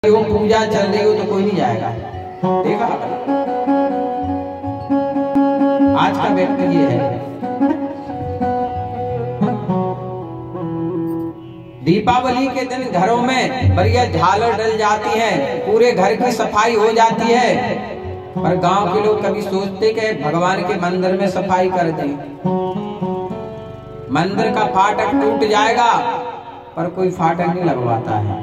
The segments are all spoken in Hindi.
हो, पूजा चल रही हो तो कोई नहीं जाएगा। देखा आज का व्यक्ति ये है। दीपावली के दिन घरों में बढ़िया झालर डल जाती है, पूरे घर की सफाई हो जाती है, पर गांव के लोग कभी सोचते कि भगवान के मंदिर में सफाई कर दें। मंदिर का फाटक टूट जाएगा पर कोई फाटक नहीं लगवाता है।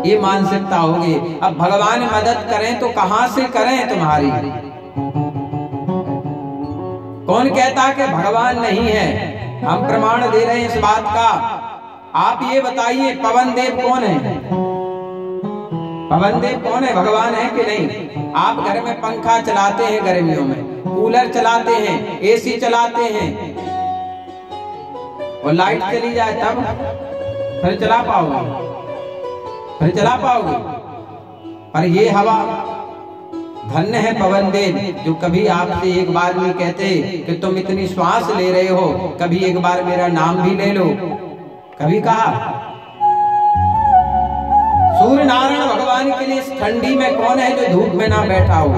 ये मानसिकता होगी। अब भगवान मदद करें तो कहां से करें तुम्हारी? कौन कहता कि भगवान नहीं है? हम प्रमाण दे रहे हैं इस बात का। आप ये बताइए पवन देव कौन है? पवन देव कौन है? भगवान है कि नहीं? आप घर में पंखा चलाते हैं गर्मियों में, कूलर चलाते हैं, एसी चलाते हैं, और लाइट चली जाए तब फिर चला पाओगे? फिर चला पाओगे? पर ये हवा धन्य है पवन देव जो कभी आपसे एक बार नहीं कहते कि तुम इतनी श्वास ले रहे हो, कभी एक बार मेरा नाम भी ले लो। कभी कहा? सूर्य नारायण भगवान के लिए इस ठंडी में कौन है जो धूप में ना बैठा हो?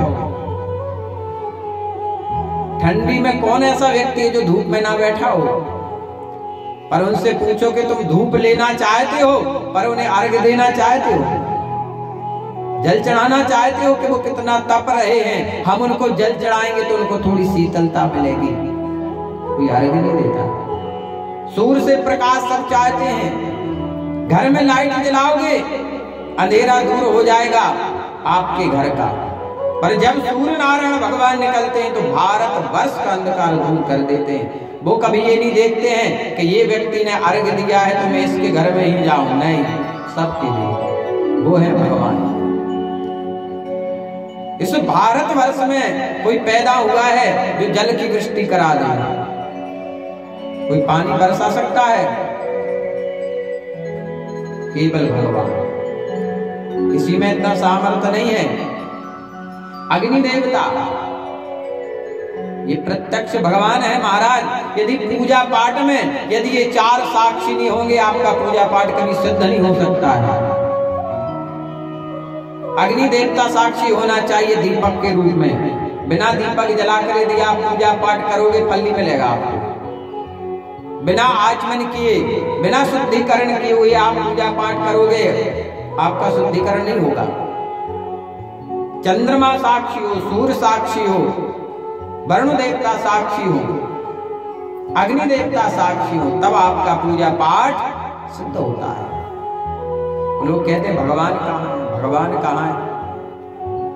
ठंडी में कौन ऐसा व्यक्ति है जो धूप में ना बैठा हो? पर उनसे पूछो कि तुम धूप लेना चाहते हो, पर उन्हें अर्घ देना चाहते हो, जल चढ़ाना चाहते हो कि वो कितना तप रहे हैं, हम उनको जल चढ़ाएंगे तो उनको थोड़ी शीतलता मिलेगी। कोई अर्घ नहीं देता। सूर्य से प्रकाश सब चाहते हैं। घर में लाइट जलाओगे अंधेरा दूर हो जाएगा आपके घर का, पर जब सूर्य नारायण भगवान निकलते हैं तो भारत वर्ष का अंधकार दूर कर देते हैं। वो कभी ये नहीं देखते हैं कि ये व्यक्ति ने अर्घ दिया है तो मैं इसके घर में ही जाऊं, नहीं, सबके लिए वो है भगवान। इस भारतवर्ष में कोई पैदा हुआ है जो जल की वृष्टि करा दे? कोई पानी बरसा सकता है? केवल भगवान। किसी में इतना सामर्थ्य नहीं है। अग्नि देवता ये प्रत्यक्ष भगवान है महाराज। यदि पूजा पाठ में यदि ये चार साक्षी नहीं होंगे आपका पूजा पाठ कभी सिद्ध नहीं हो सकता है। अग्नि देवता साक्षी होना चाहिए दीपक के रूप में। बिना दीपक जला कर यदि आप पूजा पाठ करोगे फल नहीं मिलेगा आपको। बिना आचमन किए, बिना शुद्धिकरण किए हुए आप पूजा पाठ करोगे, आपका शुद्धिकरण नहीं होगा। चंद्रमा साक्षी हो, सूर्य साक्षी हो, वरुण देवता साक्षी हो, अग्नि देवता साक्षी हो, तब आपका पूजा पाठ सिद्ध होता है। लोग कहते हैं भगवान कहाँ है, भगवान कहाँ है?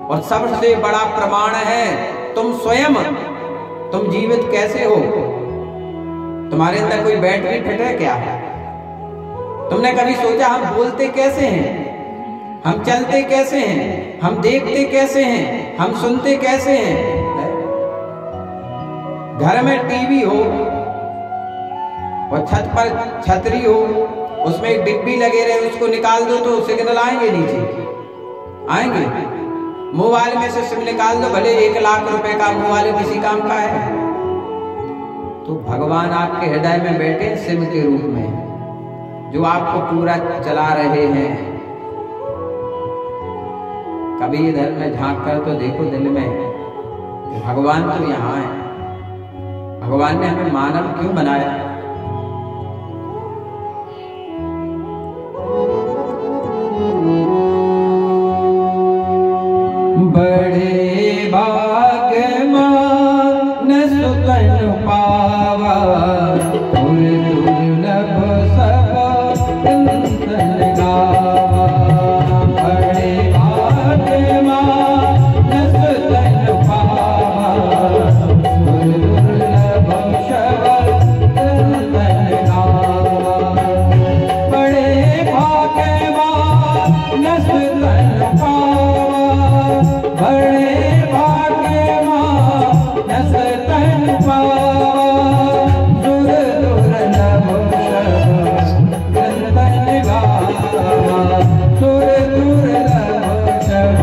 और सबसे बड़ा प्रमाण है तुम स्वयं। तुम जीवित कैसे हो? तुम्हारे अंदर कोई बैटरी फिट है क्या? तुमने कभी सोचा हम बोलते कैसे हैं, हम चलते कैसे हैं, हम देखते कैसे हैं, हम सुनते कैसे हैं? घर में टीवी हो और छत पर छतरी हो, उसमें एक डिब्बी लगे रहे, उसको निकाल दो तो सिग्नल आएंगे नीचे, आएंगे। मोबाइल में से सिम निकाल दो, भले 1 लाख रुपए का मोबाइल किसी काम का है। तो भगवान आपके हृदय में बैठे सिम के रूप में, जो आपको पूरा चला रहे हैं। कभी इधर में झांक कर तो देखो दिल में, भगवान तो यहाँ है। भगवान ने हमें मानव क्यों बनाया? बड़े भाग्य मानस तन पावा, दुर्लभ सब तन गावा। बड़े भाग्य मानस तन पावा, दुर्लभ सब तन गावा। बड़े भाग्य मानस तन पावा, बड़े भाग्य मानस तन पावा। दुर्लभ सब तन गावा, दुर्लभ सब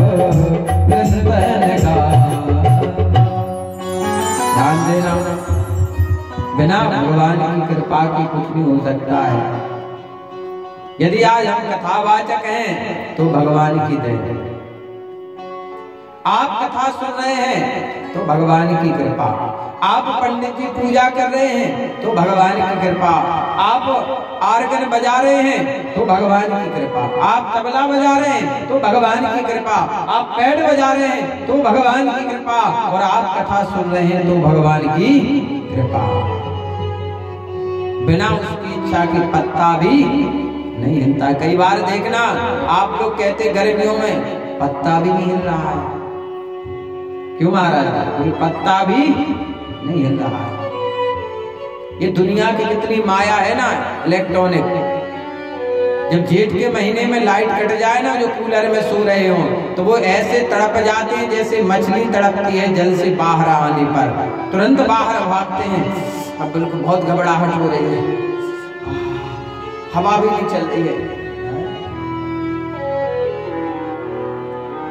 तन गावा। ध्यान देना, बिना भगवान की कृपा की कुछ नहीं हो सकता है। यदि आज हम कथावाचक हैं तो भगवान की दया, आप कथा सुन रहे हैं तो भगवान की कृपा, आप पंडित जी पूजा कर रहे हैं तो भगवान की कृपा, आप आर्गन बजा रहे हैं तो भगवान की कृपा, आप तबला बजा रहे हैं तो भगवान की कृपा, आप पैड बजा रहे हैं तो भगवान की कृपा, और आप कथा सुन रहे हैं तो भगवान की कृपा। बिना उसकी इच्छा के पत्ता भी नहीं हिलता। कई बार देखना, आप लोग कहते गर्मियों में पत्ता भी नहीं हिल रहा है, क्यों महाराज? कोई पत्ता भी नहीं हिल रहा है। ये दुनिया की जितनी माया है ना इलेक्ट्रॉनिक, जब जेठ के महीने में लाइट कट जाए ना, जो कूलर में सो रहे हो, तो वो ऐसे तड़प जाते हैं जैसे मछली तड़पती है जल से बाहर आने पर, तुरंत बाहर भागते हैं। अब बिल्कुल बहुत घबराहट हो रही है, हवा भी नहीं चल रही है।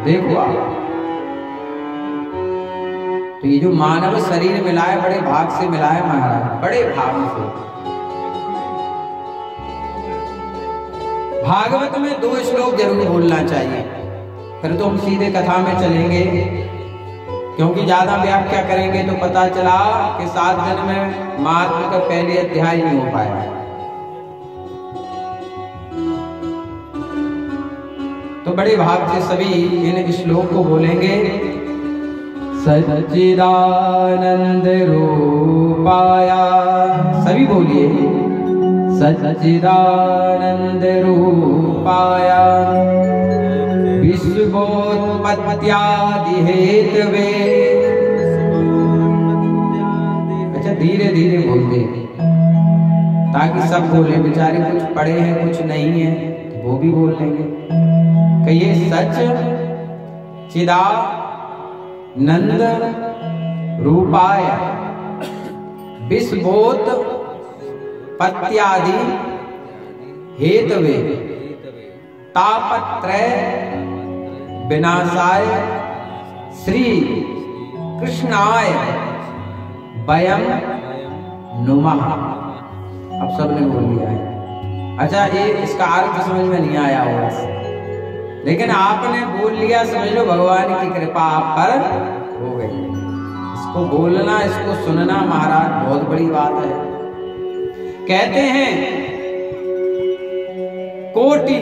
देखो आप, तो ये जो मानव शरीर मिला है, बड़े भाग से मिला है महाराज, बड़े भाग से। भागवत में 2 श्लोक जरूर बोलना चाहिए, फिर तो हम सीधे कथा में चलेंगे, क्योंकि ज्यादा व्याख्या करेंगे तो पता चला कि 7 दिन में महात्मा का पहले अध्याय नहीं हो पाया। तो बड़े भाग से सभी इन श्लोक को बोलेंगे। सच्चिदानंद रूपाय, सभी बोलिए, सच्चिदानंद रूपाय विश्वोत्पत्त्यादि हेतवे। अच्छा, धीरे धीरे बोलते ताकि सब बोले, बेचारे कुछ पढ़े हैं कुछ नहीं है तो वो भी बोल लेंगे। कहिए, सच चिदा नंद रूपाय विश्वोत पत्यादि हेतवे तापत्रय विनाशाय श्री कृष्णाय वयम नुमः। अब सबने बोल लिया है। अच्छा, ये इसका अर्थ समझ में नहीं आया होगा, लेकिन आपने बोल लिया, समझ लो भगवान की कृपा आप पर हो गई। इसको बोलना, इसको सुनना महाराज बहुत बड़ी बात है। कहते हैं कोटि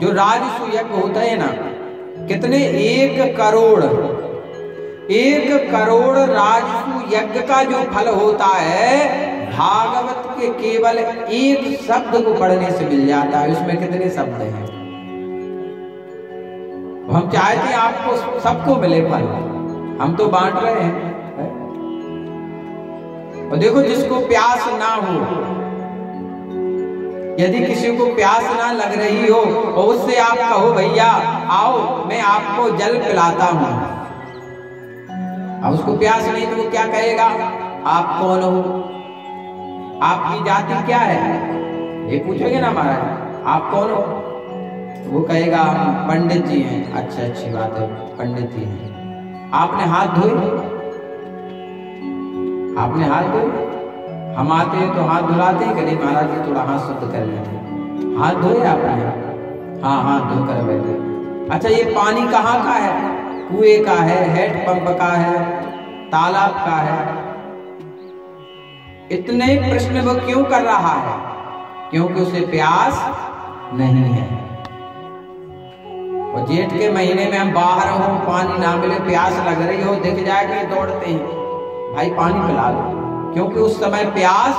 जो राजसु यज्ञ होता है ना, कितने 1 करोड़ राजसु यज्ञ का जो फल होता है, भागवत के केवल 1 शब्द को पढ़ने से मिल जाता है। उसमें कितने शब्द हैं? हम चाहते हैं आपको सबको मिले फल, हम तो बांट रहे हैं। और देखो, जिसको प्यास ना हो, यदि किसी को प्यास ना लग रही हो और उससे आप कहो भैया आओ मैं आपको जल पिलाता हूं, अब उसको प्यास नहीं तो वो क्या कहेगा? आप कौन हो, आपकी जाति क्या है, ये पूछेंगे ना महाराज, आप कौन हो? वो कहेगा हम पंडित जी हैं। अच्छा, अच्छी बात है, पंडित जी हैं। आपने हाथ धोए? आपने हाथ धोए? हम आते हैं तो हाथ धुलाते हैं कि नहीं महाराज जी, थोड़ा हाथ शुद्ध कर लेते हैं। हाथ धोए आपने? हाँ, हाथ धो कर बैठे। अच्छा, ये पानी कहाँ का है? कुएं का है, हैंडपंप का है, तालाब का है? इतने प्रश्न वो क्यों कर रहा है? क्योंकि उसे प्यास नहीं है। और जेठ के महीने में हम बाहर हो, पानी ना मिले, प्यास लग रही हो, दिख जाए कि दौड़ते हैं भाई पानी पिला दो, क्योंकि उस समय प्यास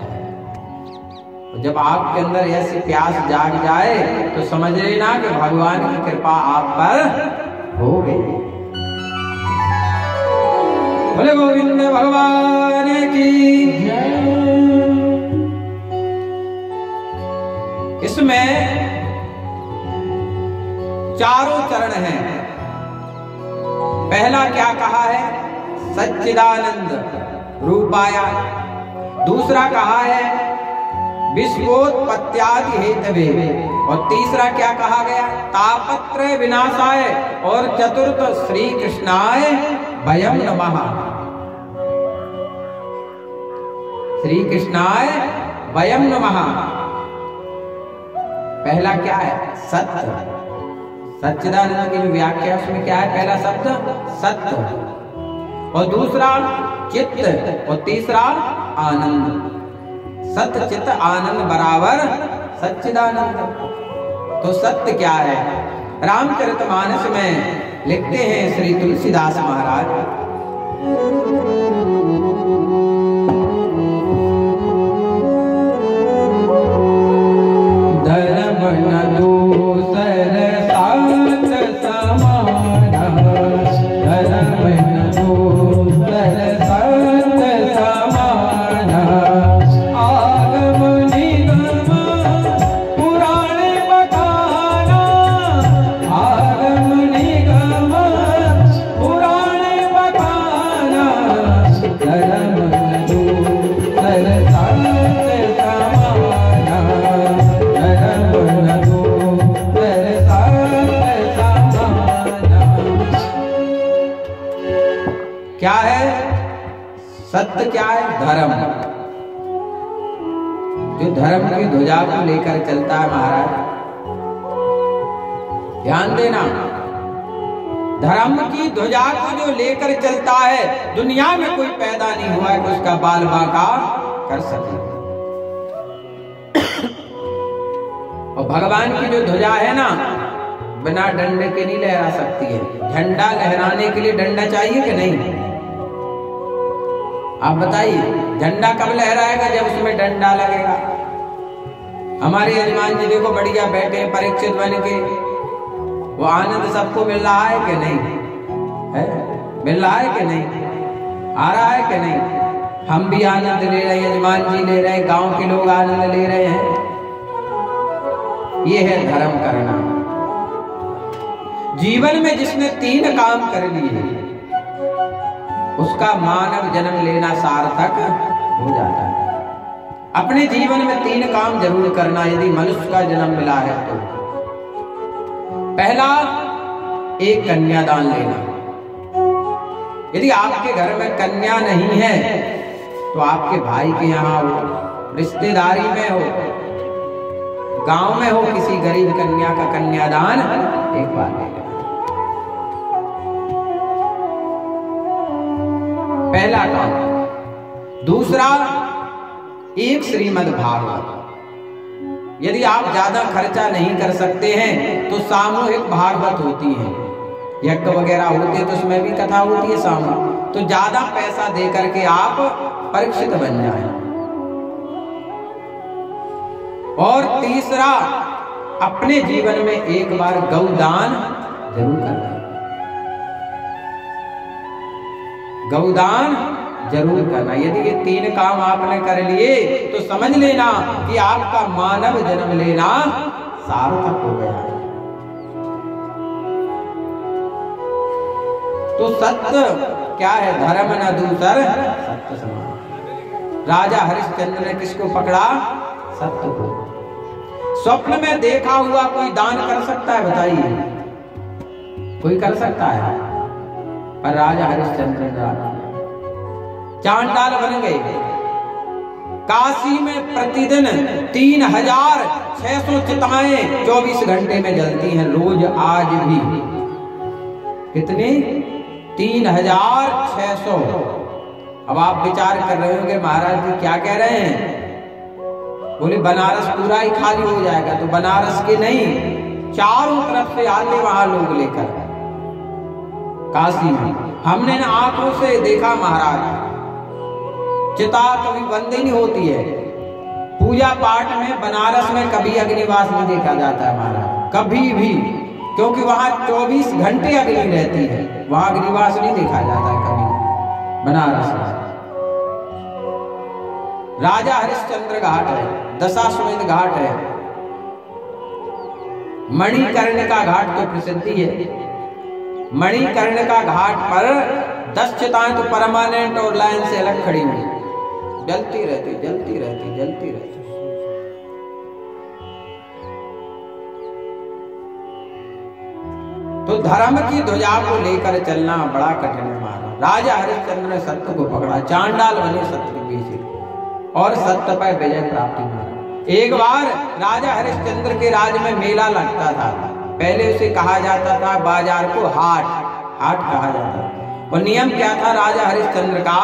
है। जब आपके अंदर ऐसी प्यास जाग जाए तो समझ लेना कि भगवान की कृपा आप पर हो गई। बोले गोविंद भगवान की जय। इसमें 4 चरण हैं। पहला क्या कहा है? सच्चिदानंद रूपाय। दूसरा कहा है विश्वोत्पत्त्यादि हेतवे। और तीसरा क्या कहा गया? तापत्रय विनाशाय। और चतुर्थ श्री कृष्णाय वयम नमः। श्री कृष्णाय वयम नमः। पहला क्या है? सत्य। सच्चिदानंद की जो व्याख्या उसमें क्या है? पहला शब्द सत्य, और दूसरा चित्त, और तीसरा आनंद। सत्य चित्त आनंद बराबर सच्चिदानंद। तो सत्य क्या है? रामचरितमानस में लिखते हैं श्री तुलसीदास महाराज, धर्म न दूसर साथ समाना, धर्म न दूसर साथ समाना, आगम निगम पुराण बखाना, आगम निगम पुराण बखाना, धर्म न दूसर साथ समाना, धर्म न दूसर साथ समाना। क्या है सत्य? क्या है? धर्म। जो धर्म की ध्वजा को लेकर चलता है महाराज, ध्यान देना, धर्म की ध्वजा को जो लेकर चलता है, दुनिया में कोई पैदा नहीं हुआ है कि उसका बाल बांका कर सके। और भगवान की जो ध्वजा है ना, बिना डंडे के नहीं लहरा सकती है। झंडा लहराने के लिए डंडा चाहिए कि नहीं? आप बताइए, झंडा कब लहराएगा? जब उसमें डंडा लगेगा। हमारे यजमान जी देखो बढ़िया बैठे हैं परीक्षित बन के, वो आनंद सबको मिल रहा है कि नहीं है? मिल रहा है कि नहीं? आ रहा है कि नहीं? हम भी आनंद ले रहे हैं, यजमान जी ले रहे हैं, गांव के लोग आनंद ले रहे हैं। ये है धर्म करना। जीवन में जिसने 3 काम कर लिए, उसका मानव जन्म लेना सार्थक हो जाता है। अपने जीवन में 3 काम जरूर करना यदि मनुष्य का जन्म मिला है तो। पहला, एक कन्यादान लेना। यदि आपके घर में कन्या नहीं है तो आपके भाई के यहाँ हो, रिश्तेदारी में हो, गांव में हो, किसी गरीब कन्या का कन्यादान एक बार लेना। पहला काम। दूसरा, एक श्रीमद् भागवत। यदि आप ज्यादा खर्चा नहीं कर सकते हैं तो सामूहिक भागवत होती है, यज्ञ वगैरह होते हैं तो उसमें भी कथा होती है सामूहिक, तो ज्यादा पैसा दे करके आप परीक्षित बन जाएं। और तीसरा, अपने जीवन में एक बार गौदान जरूर करना। गौदान जरूर करना। यदि ये 3 काम आपने कर लिए तो समझ लेना कि आपका मानव जन्म लेना सार्थक हो गया। तो सत्य क्या है? धर्म न दूसर सत्य समान। राजा हरिश्चंद्र ने किसको पकड़ा? सत्य को। स्वप्न में देखा हुआ कोई दान कर सकता है? बताइए, कोई कर सकता है? पर राजा हरिश्चंद्र चांडाल बन गए। काशी में प्रतिदिन 3600 चिताएं 24 घंटे में जलती हैं रोज, आज भी। कितनी? 3600। अब आप विचार कर रहे होंगे महाराज जी क्या कह रहे हैं? बोले बनारस पूरा ही खाली हो जाएगा। तो बनारस के नहीं, चारों तरफ से आते वहां लोग लेकर। काशी में हमने ना आंखों से देखा महाराज, चिता कभी बंद ही नहीं होती है। पूजा पाठ में बनारस में कभी अग्निवास नहीं देखा जाता है महाराज, कभी भी, क्योंकि वहां 24 घंटे अग्नि रहती है। वहां अग्निवास नहीं देखा जाता है कभी बनारस में। राजा हरिश्चंद्र घाट है, दशाश्वमेध घाट है, मणिकर्णिका घाट तो प्रसिद्धि है। मणिकर्णिका घाट पर 10 चिताएं तो परमानेंट और लाइन से अलग खड़ी हुई, जलती रहती जलती रहती जलती रहती। तो धर्म की ध्वजा को लेकर चलना बड़ा कठिन है महाराज। राजा हरिश्चंद्र ने सत्य को पकड़ा, चांडाल बने सत्य के पीछे और सत्य पर विजय प्राप्ति हुई। एक बार राजा हरिश्चंद्र के राज में मेला लगता था। पहले उसे कहा जाता था बाजार को हाट कहा जाता था। और नियम क्या था राजा हरिश्चंद्र का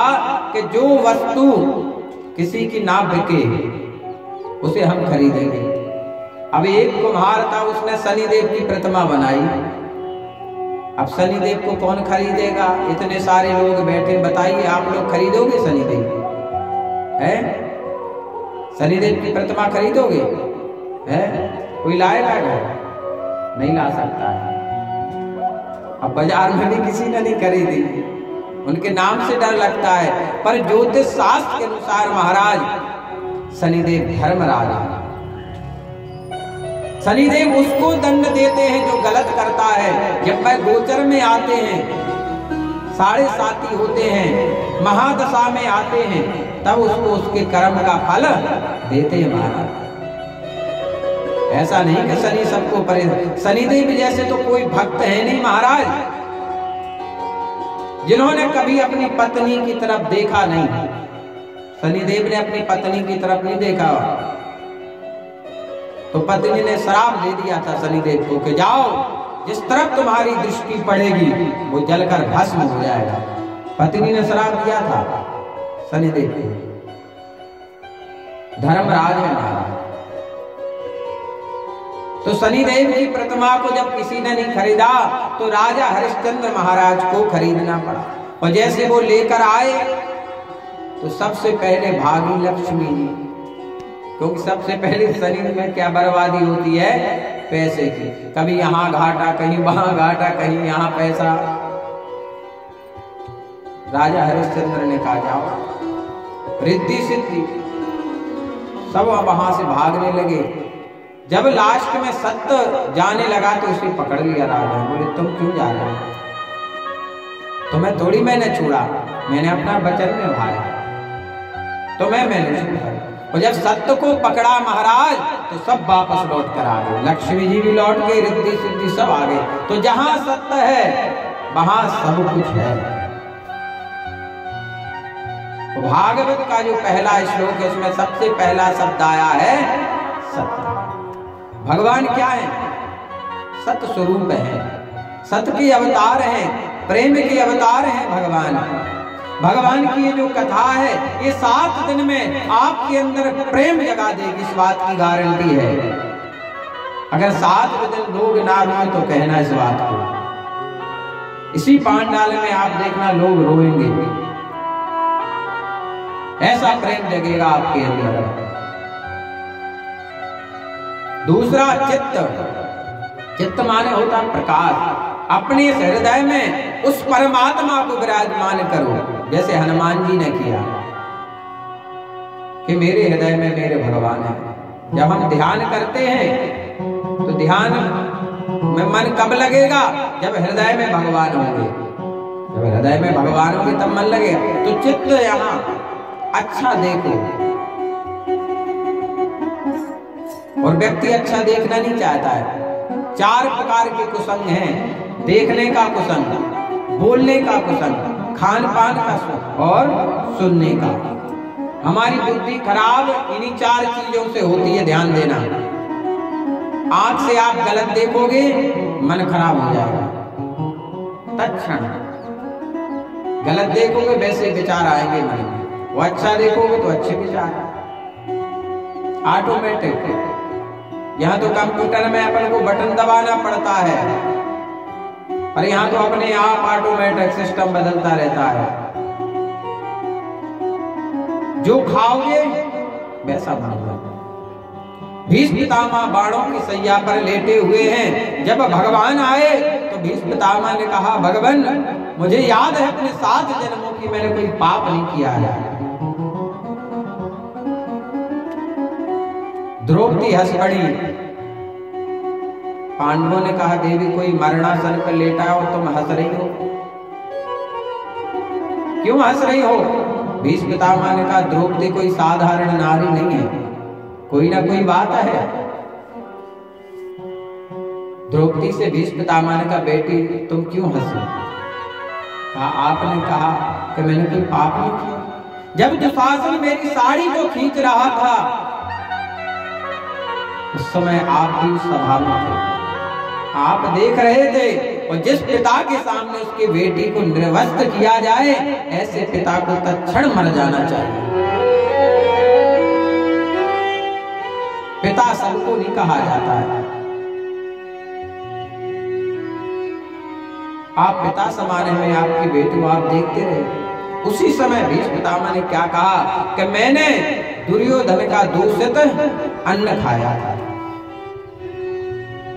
कि जो वस्तु किसी की ना बिके उसे हम खरीदेंगे। अब एक कुम्हार था, उसने शनिदेव की प्रतिमा बनाई। अब शनिदेव को कौन खरीदेगा? इतने सारे लोग बैठे, बताइए आप लोग खरीदोगे शनिदेव? है शनिदेव की प्रतिमा खरीदोगे? है कोई लाएगा? नहीं ला सकता है। अब बाजार में भी किसी ने नहीं खरीदी, उनके नाम से डर लगता है। पर ज्योतिष शास्त्र के अनुसार महाराज शनिदेव धर्मराज है। शनिदेव उसको दंड देते हैं जो गलत करता है। जब वह गोचर में आते हैं, साढ़े साथी होते हैं, महादशा में आते हैं, तब उसको उसके कर्म का फल देते हैं महाराज। ऐसा नहीं कि शनि सबको परेशान। शनिदेव जैसे तो कोई भक्त है नहीं महाराज, जिन्होंने कभी अपनी पत्नी की तरफ देखा नहीं। शनिदेव ने अपनी पत्नी की तरफ नहीं देखा, तो पत्नी ने श्राप दे दिया था शनिदेव को कि जाओ, जिस तरफ तुम्हारी दृष्टि पड़ेगी वो जलकर भस्म हो जाएगा। पत्नी ने श्राप दिया था शनिदेव को। धर्मराज है महाराज। तो शनिदेव की प्रतिमा को जब किसी ने नहीं खरीदा तो राजा हरिश्चंद्र महाराज को खरीदना पड़ा। और जैसे वो लेकर आए तो सबसे पहले भागी लक्ष्मी जी, क्योंकि सबसे पहले शरीर में क्या बर्बादी होती है? पैसे की। कभी यहाँ घाटा, कहीं वहां घाटा, कहीं यहाँ पैसा। राजा हरिश्चंद्र ने कहा जाओ, रिद्धि सिद्धि, सब वहां से भागने लगे। जब लास्ट में सत्य जाने लगा तो उसे पकड़ लिया राजा। बोले तुम क्यों जा रहे हो? तुम्हें थोड़ी मैंने छोड़ा, मैंने अपना वचन निभाया, तुम्हें मैंने छोड़ा। और जब सत्य को पकड़ा महाराज तो सब वापस लौट कर आ गए। लक्ष्मी जी भी लौट गए, रिद्धि सिद्धि सब आ गए। तो जहां सत्य है वहां सब कुछ है। तो भागवत का जो पहला श्लोक है उसमें सबसे पहला शब्द आया है सत्य। भगवान क्या है? सत्य स्वरूप है, सत्य के अवतार हैं, प्रेम के अवतार हैं भगवान। भगवान की ये जो कथा है ये 7 दिन में आपके अंदर प्रेम जगा देगी, इस बात की गारंटी है। अगर 7 दिन लोग ना रोए तो कहना इस बात को। इसी पांडाल में आप देखना लोग रोएंगे, ऐसा प्रेम जगेगा आपके अंदर। दूसरा चित्त। चित्त माने होता प्रकाश। अपने हृदय में उस परमात्मा को विराजमान करो, जैसे हनुमान जी ने किया कि मेरे हृदय में मेरे भगवान है। जब हम ध्यान करते हैं तो ध्यान में मन कब लगेगा? जब हृदय में भगवान होंगे। जब हृदय में भगवान होंगे तब मन लगेगा। तो चित्त यहाँ अच्छा देखो। और व्यक्ति अच्छा देखना नहीं चाहता है। 4 प्रकार के कुसंग हैं। देखने का कुसंग, बोलने का कुसंग, खान पान का सुख और सुनने का। हमारी बुद्धि खराब इन्हीं 4 चीजों से होती है, ध्यान देना। आंख से आप गलत देखोगे मन खराब हो जाएगा तत्क्षण। गलत देखोगे वैसे विचार आएंगे मन में, वो अच्छा देखोगे तो अच्छे विचार ऑटोमेटिक। यहाँ तो कंप्यूटर में अपन को बटन दबाना पड़ता है, पर यहाँ तो अपने आप ऑटोमेटिक सिस्टम बदलता रहता है। जो खाओगे वैसा बनोगे। भीष्म पितामह बाणों की सैया पर लेटे हुए हैं। जब भगवान आए तो भीष्म पितामह ने कहा, भगवान मुझे याद है अपने 7 जन्मों की मैंने कोई पाप नहीं किया है। द्रौपदी हंस पड़ी। पांडवों ने कहा, देवी कोई मरणासन पर लेटा हो, तुम हंस रही हो, क्यों हंस रही हो? भीष्म पितामह ने कहा, द्रौपदी कोई साधारण नारी नहीं है, कोई ना कोई बात है। द्रौपदी से भीष्म पितामह ने कहा, बेटी तुम क्यों हंसी? कहा, आपने कहा कि मैंने कोई पाप नहीं किया। जब दुशासन मेरी साड़ी को खींच रहा था उस समय आप भी उस सभा में थे, आप देख रहे थे। और जिस पिता के सामने उसकी बेटी को निर्वस्त्र किया जाए, ऐसे पिता को तत्क्षण मर जाना चाहिए। पिता सबको नहीं कहा जाता है। आप पिता समाने में आपकी बेटी को आप देखते रहे। उसी समय भीष्म पितामह ने क्या कहा कि मैंने दुर्योधन का दूषित अन्न खाया था।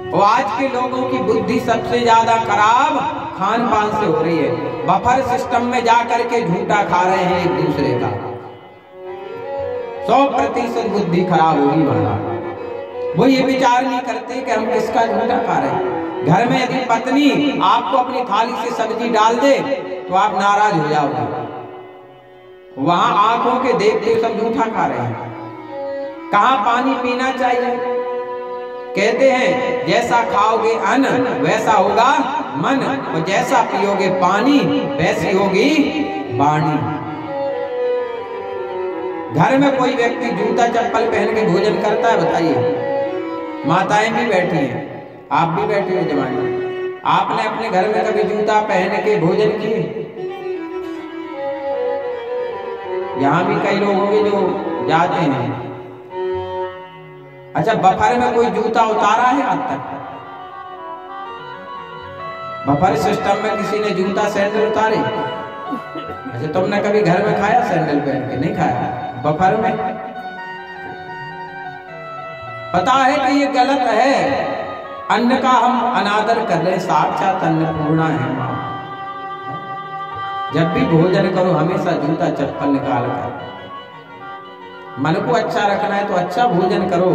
और आज के लोगों की बुद्धि सबसे ज्यादा खराब खान पान से हो रही है। बफर सिस्टम में जाकर के झूठा खा रहे हैं एक दूसरे का। 100% बुद्धि खराब होगी वहां। वो ये विचार नहीं करते कि हम किसका झूठा खा रहे हैं। घर में यदि पत्नी आपको अपनी थाली से सब्जी डाल दे तो आप नाराज हो जाओगे। वहां आंखों के देखते सब झूठा खा रहे हैं। कहां पानी पीना चाहिए? कहते हैं जैसा खाओगे अन्न वैसा होगा मन, और जैसा पियोगे पानी वैसी होगी वाणी। घर में कोई व्यक्ति जूता चप्पल पहन के भोजन करता है? बताइए। माताएं भी बैठी हैं, आप भी बैठे हो जवानी। आपने अपने घर में कभी जूता पहन के भोजन किए? यहाँ भी कई लोग होंगे जो जाते हैं। अच्छा, बफर में कोई जूता उतारा है आज तक? बफर सिस्टम में किसी ने जूता सैंडल उतारे? अच्छा, तुमने कभी घर में खाया सैंडल पहन के? नहीं खाया। बफर में पता है कि ये गलत है। अन्न का हम अनादर कर रहे हैं। साक्षात अन्नपूर्णा है मां। जब भी भोजन करो हमेशा जूता चप्पल निकाल कर। मन को अच्छा रखना है तो अच्छा भोजन करो।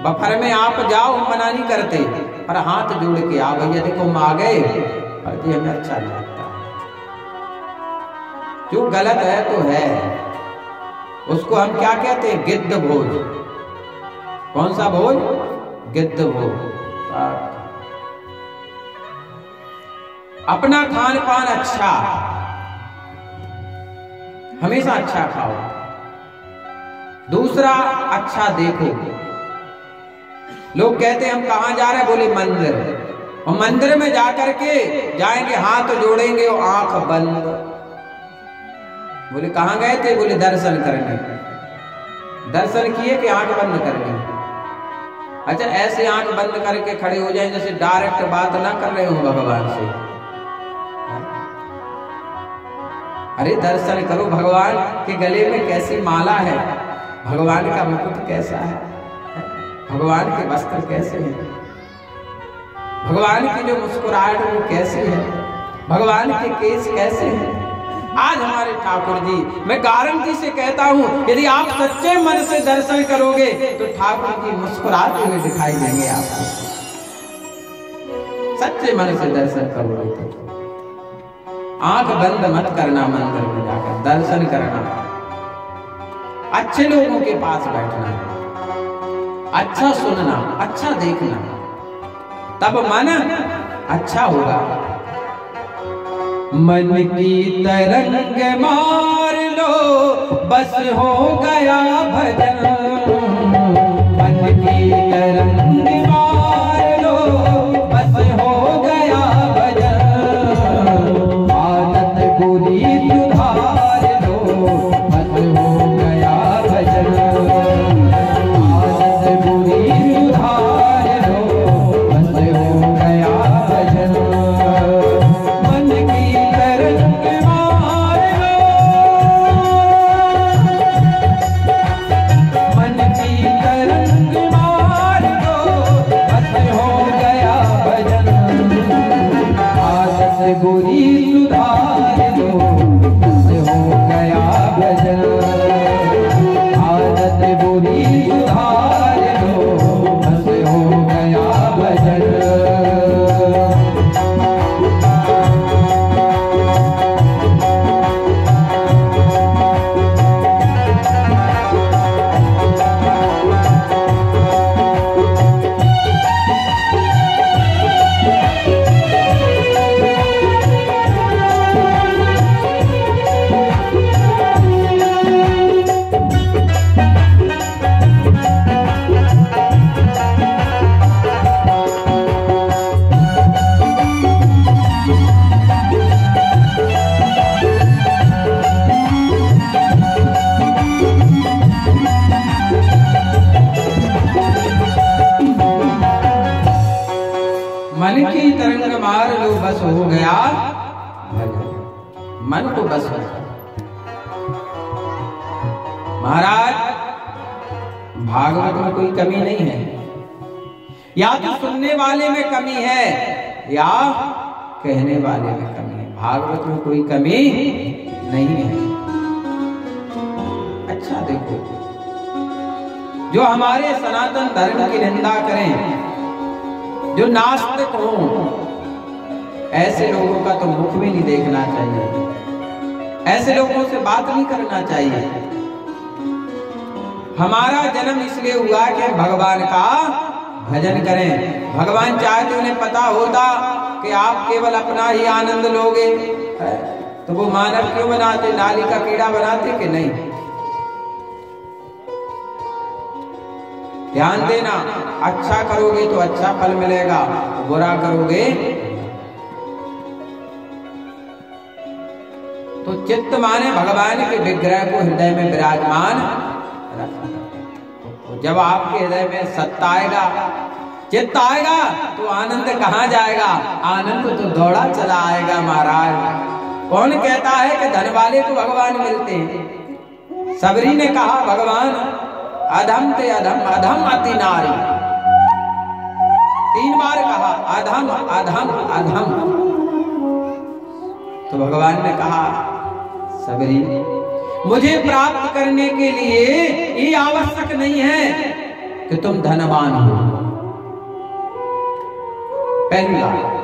बफर में आप जाओ, मना नहीं करते, पर हाथ जोड़ के आओ, भैया देखो हम आ गए, पर ये हमें अच्छा नहीं लगता। जो गलत है तो है, उसको हम क्या कहते हैं? गिद्ध भोज। कौन सा भोज? गिद्ध भोज। अपना खान पान अच्छा, हमेशा अच्छा खाओ। दूसरा अच्छा देखो। लोग कहते हैं हम कहां जा रहे हैं? बोले मंदिर। और मंदिर में जाकर के जाएंगे, हाथ जोड़ेंगे और आंख बंद। बोले कहां गए थे? बोले दर्शन करने। दर्शन किए कि आंख बंद करनी? अच्छा, ऐसे आंख बंद करके खड़े हो जाए जैसे डायरेक्ट बात ना कर रहे हो भगवान से। अरे दर्शन करो, भगवान के गले में कैसी माला है, भगवान का मुकुट कैसा है, भगवान के वस्त्र कैसे हैं, भगवान की जो मुस्कुराहट वो कैसी है, भगवान के केस कैसे हैं। आज हमारे ठाकुर जी, मैं गारंटी से कहता हूं, यदि आप सच्चे मन से दर्शन करोगे तो ठाकुर जी मुस्कुराते हुए दिखाई देंगे आपको। सच्चे मन से दर्शन करोगे तो आंख बंद मत करना, मंदिर में जाकर दर्शन करना, अच्छे लोगों के पास बैठना, अच्छा सुनना, अच्छा देखना, तब मन अच्छा होगा। मन की तरंग मार लो बस हो गया भजन। मन की तरंग मार लो बस हो गया भजन। आदत बुरी सुधार लो बस हो गया भजन। आदत बुरी सुधार लो बस हो गया भजन। मन मन की तरंग मार लो बस हो गया भजन। मन को बस हो। महाराज भागवत में कोई कमी नहीं है, या तो सुनने वाले में कमी है या कहने वाले में कमी है। भागवत में कोई कमी नहीं है। अच्छा देखो, जो हमारे सनातन धर्म की निंदा करें, जो नास्तिक हों, ऐसे लोगों का तो मुख भी नहीं देखना चाहिए, ऐसे लोगों से बात नहीं करना चाहिए। हमारा जन्म इसलिए हुआ कि भगवान का भजन करें। भगवान चाहते उन्हें पता होता कि आप केवल अपना ही आनंद लोगे, तो वो मानव क्यों बनाते, नाली का कीड़ा बनाते कि नहीं। ध्यान देना, अच्छा करोगे तो अच्छा फल मिलेगा, बुरा करोगे तो चित्त माने भगवान के विग्रह को हृदय में विराजमान रखना। जब आपके हृदय में सत्ता आएगा, चित्त आएगा, तो आनंद कहाँ जाएगा? आनंद तो दौड़ा चला आएगा। महाराज कौन कहता है कि धन वाले को भगवान मिलते हैं? सबरी ने कहा भगवान अधम ते अधम, अधम अति नारी। 3 बार कहा अधम अधम अधम। तो भगवान ने कहा सबरी, मुझे प्राप्त करने के लिए ये आवश्यक नहीं है कि तुम धनवान हो। पहली बात।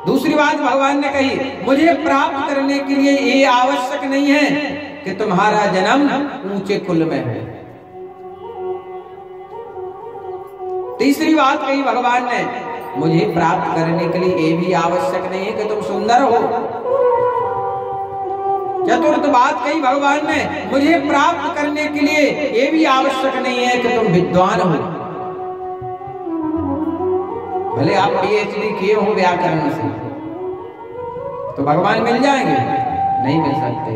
दूसरी बात भगवान ने कही, मुझे प्राप्त करने के लिए ये आवश्यक नहीं है कि तुम्हारा जन्म ऊंचे कुल में हो। तीसरी बात कही भगवान ने, मुझे प्राप्त करने के लिए ये भी आवश्यक नहीं है कि तुम सुंदर हो। चतुर्थ बात कही भगवान ने, मुझे प्राप्त करने के लिए ये भी आवश्यक नहीं है कि तुम विद्वान हो। भले आप पीएचडी किए हो व्याकरण से, तो भगवान मिल जाएंगे? नहीं मिल सकते।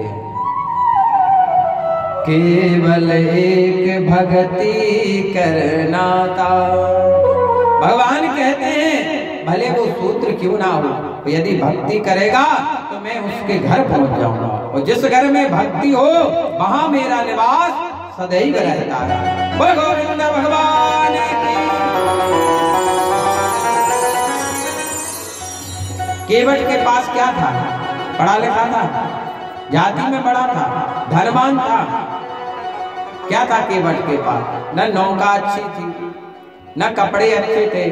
केवल एक भक्ति करना था। भगवान कहते हैं भले वो सूत्र क्यों ना हो, यदि भक्ति करेगा तो मैं उसके घर पहुंच जाऊंगा, और जिस घर में भक्ति हो वहां मेरा निवास सदैव रहता है। बोल गोविंद भगवान की। केवट के पास क्या था? पढ़ा लिखा था, जाति में बड़ा था, धनवान था। क्या था केवट के पास? न नौका अच्छी थी, न कपड़े अच्छे थे,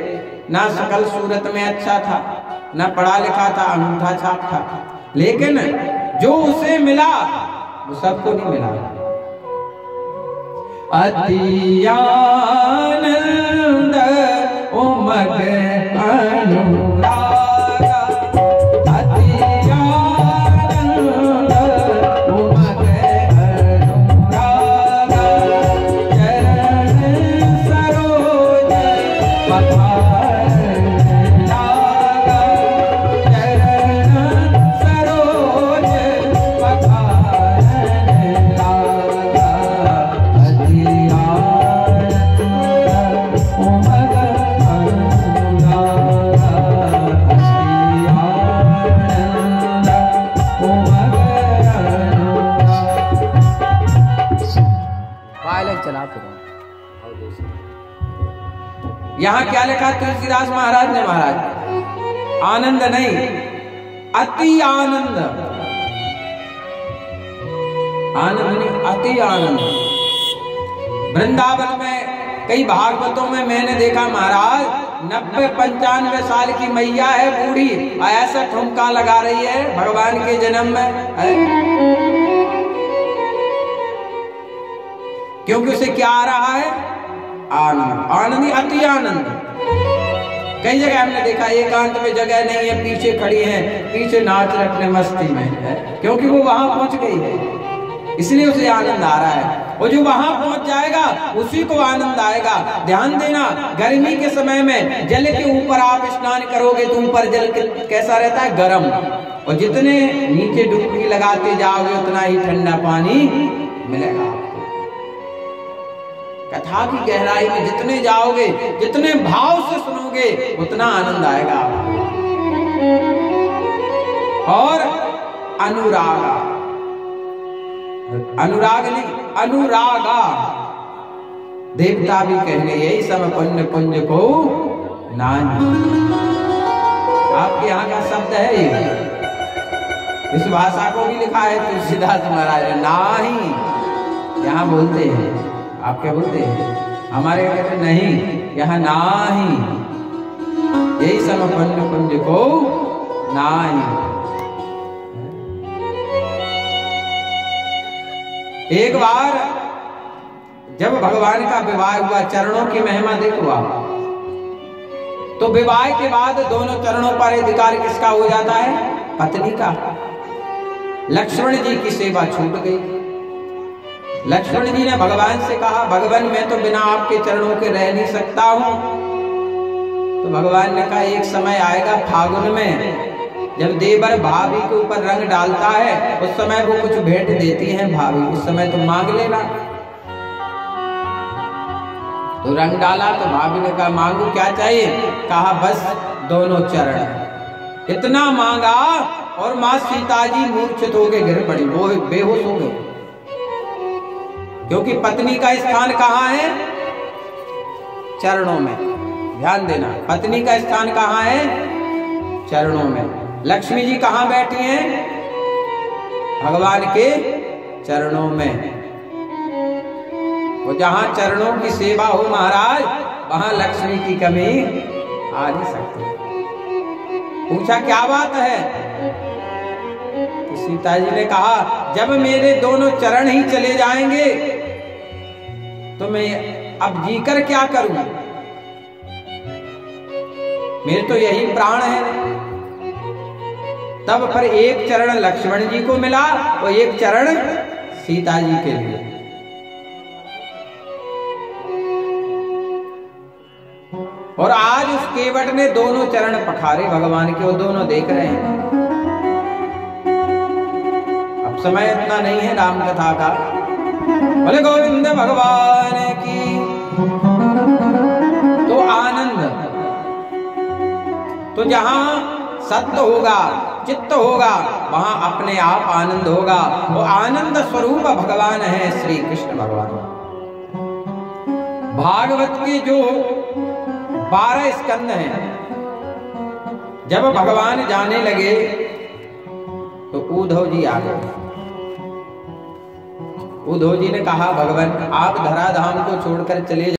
न सकल सूरत में अच्छा था, न पढ़ा लिखा था, अंगूठा छाप था। लेकिन जो उसे मिला वो सबको नहीं मिला। अति आनंद उमग अनुराग, यहाँ क्या लिखा तुलसीदास महाराज ने? महाराज आनंद नहीं, अति आनंद। आनंद नहीं, अति आनंद। वृंदावन में कई भागवतों में मैंने देखा महाराज 90-95 साल की मैया है बूढ़ी, ऐसा ठुमका लगा रही है भगवान के जन्म में। क्योंकि उसे क्या आ रहा है? आनंद। आनंद, अति आनंद। कई जगह हमने देखा एकांत में जगह नहीं है, पीछे खड़ी है, पीछे नाच रहे अपने मस्ती में है, क्योंकि वो वहां पहुंच गई है, इसलिए उसे आनंद आ रहा है। और जो वहां पहुंच जाएगा उसी को आनंद आएगा। ध्यान देना, गर्मी के समय में जल के ऊपर आप स्नान करोगे तो ऊपर जल कैसा रहता है? गर्म। और जितने नीचे डुबकी लगाते जाओगे उतना ही ठंडा पानी मिलेगा। कथा की गहराई में जितने जाओगे, जितने भाव से सुनोगे, उतना आनंद आएगा। और अनुरागा, अनुराग नहीं, अनुरागा, देवता भी कहने यही सम पुण्य पुंज को नानी। आपके यहाँ का शब्द है ये, इस भाषा को भी लिखा है तुलसीदास महाराज ने, नाही यहाँ बोलते हैं। आप क्या बोलते हैं? हमारे यहाँ कहते नहीं, यहाँ नाही, यही सम पुण्य पुंज को नाही। एक बार जब भगवान का विवाह हुआ, चरणों की महिमा देखो आप, तो विवाह के बाद दोनों चरणों पर अधिकार किसका हो जाता है? पत्नी का। लक्ष्मण जी की सेवा छूट गई। लक्ष्मण जी ने भगवान से कहा, भगवान मैं तो बिना आपके चरणों के रह नहीं सकता हूं। तो भगवान ने कहा एक समय आएगा फागुन में, जब देवर भाभी के ऊपर रंग डालता है, उस समय वो कुछ भेंट देती हैं भाभी, उस समय तुम मांग लेना। तो रंग डाला तो भाभी ने कहा मांगू क्या चाहिए? कहा बस दोनों चरण। इतना मांगा और मां सीता जी मूर्छित होकर गिर पड़ी, वो बेहोश हो गई। क्योंकि पत्नी का स्थान कहाँ है? चरणों में। ध्यान देना, पत्नी का स्थान कहाँ है? चरणों में। लक्ष्मी जी कहाँ बैठी हैं? भगवान के चरणों में। वो जहां चरणों की सेवा हो महाराज, वहां लक्ष्मी की कमी आ नहीं सकती। पूछा क्या बात है? तो सीता जी ने कहा जब मेरे दोनों चरण ही चले जाएंगे तो मैं अब जीकर क्या करूं? मेरे तो यही प्राण है। तब पर एक चरण लक्ष्मण जी को मिला और एक चरण सीता जी के लिए। और आज उस केवट ने दोनों चरण पखारे भगवान के, वो दोनों देख रहे हैं। अब समय इतना नहीं है राम कथा का। बोले गोविंद भगवान की। तो आनंद, तो जहां सत्य होगा, चित्त होगा, वहां अपने आप आनंद होगा। वो आनंद स्वरूप भगवान है श्री कृष्ण भगवान। भागवत के जो 12 स्कंद हैं, जब भगवान जाने लगे तो उद्धव जी आ गए। उद्धव जी ने कहा भगवान आप धराधाम को छोड़कर चले